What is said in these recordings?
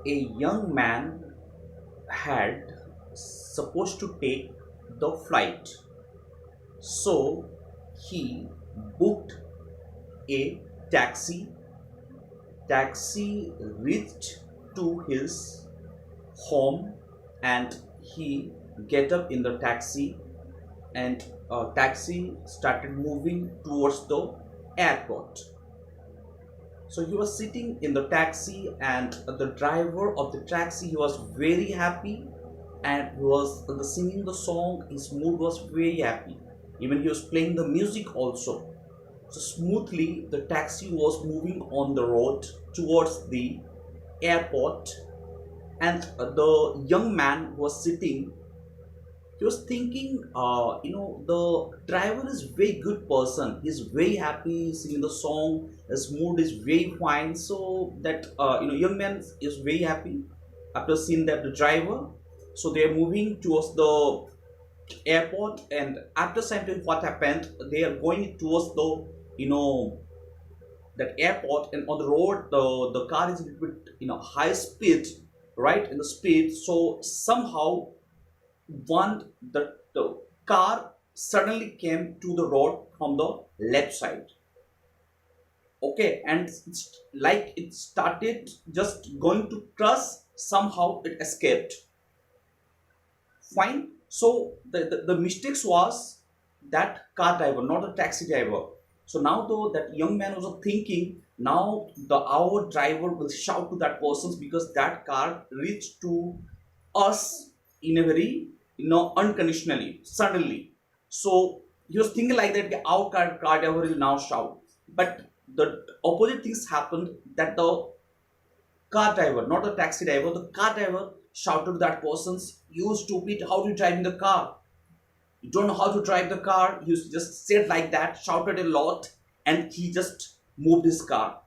A young man had supposed to take the flight, so he booked a taxi reached to his home, and he get up in the taxi, and taxi started moving towards the airport. So he was sitting in the taxi, and the driver of the taxi, he was very happy, and he was singing the song. His mood was very happy. Even he was playing the music also. So smoothly, the taxi was moving on the road towards the airport, and the young man was sitting. He was thinking, the driver is very good person. He's very happy singing the song. His mood is very fine. So that young man is very happy after seeing that the driver. So they are moving towards the airport, and after some time, what happened? They are going towards the you know that airport, and on the road, the car is a little bit high speed, right, in the speed. So somehow the car suddenly came to the road from the left side. Okay, and it's like it started just going to crush. Somehow it escaped. Fine. So the mistakes was that car driver, not the taxi driver. So now though that young man was thinking, now the our driver will shout to that persons, because that car reached to us in a very unconditionally, suddenly. So he was thinking like that, "Okay, our car driver will now shout." But the opposite things happened, that the car driver, not the taxi driver, the car driver shouted to that person's, "You stupid, how do you drive in the car? You don't know how to drive the car." He just said like that, shouted a lot, and he just moved his car.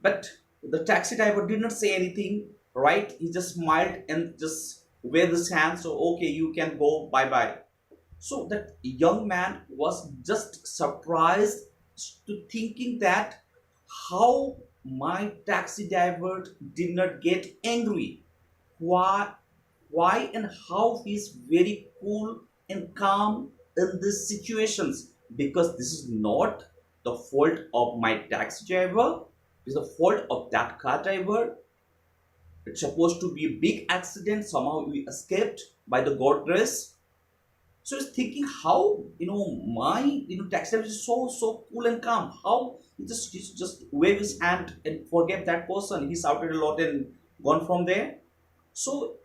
But the taxi driver did not say anything, right? He just smiled and just waved his hand. So, okay, you can go, bye bye. So that young man was just surprised to thinking that how my taxi driver did not get angry. Why, and how he's very cool and calm in these situations, because this is not the fault of my taxi driver. It's the fault of that car driver. It's supposed to be a big accident. Somehow we escaped by the God grace. So he's thinking how my taxi driver is so cool and calm. How he just wave his hand and forget that person. He shouted a lot and gone from there. So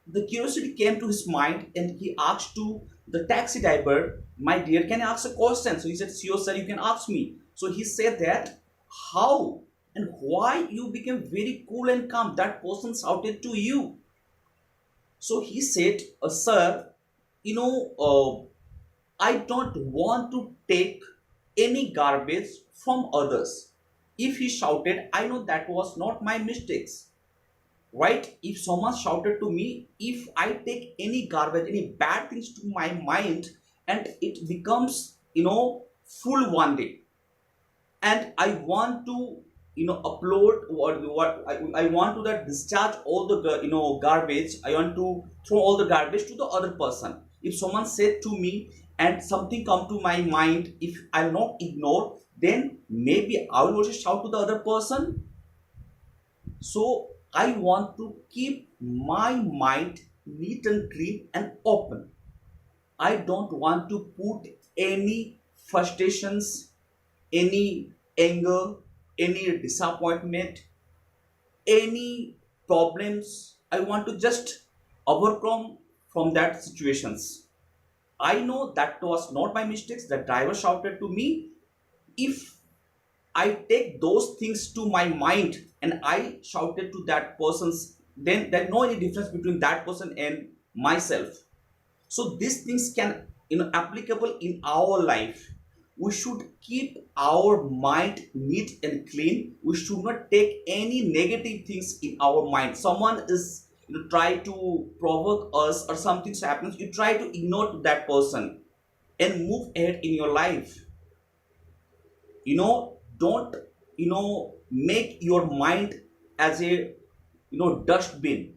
the curiosity came to his mind, and he asked to the taxi driver, "My dear, can I ask a question?" So he said, "Sure, sir, you can ask me." So he said that, "How and why you became very cool and calm? That person shouted to you." So he said, "Sir, you know, I don't want to take any garbage from others. If he shouted, I know that was not my mistakes. Right? If someone shouted to me, if I take any garbage, any bad things to my mind, and it becomes full one day, and I want to upload what I want to that discharge all the garbage. I want to throw all the garbage to the other person. If someone said to me and something come to my mind, if I'll not ignore, then maybe I will also shout to the other person. So I want to keep my mind neat and clean and open. I don't want to put any frustrations, any anger, any disappointment, any problems. I want to just overcome from that situations. I know that was not my mistakes. The driver shouted to me. If I take those things to my mind and I shouted to that person's, then there's no any difference between that person and myself. So these things can applicable in our life. We should keep our mind neat and clean. We should not take any negative things in our mind. Someone is try to provoke us or something happens, you try to ignore that person and move ahead in your life. Don't make your mind as a dustbin.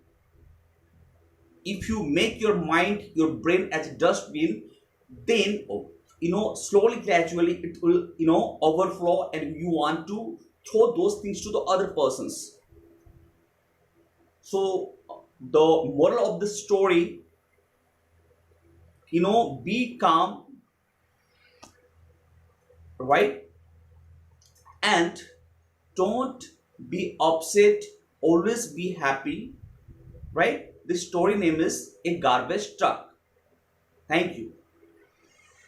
If you make your mind, your brain as a dustbin, then slowly, gradually it will overflow, and you want to throw those things to the other persons. So the moral of the story, be calm, right? And don't be upset, always be happy, right? The story name is A Garbage Truck. Thank you.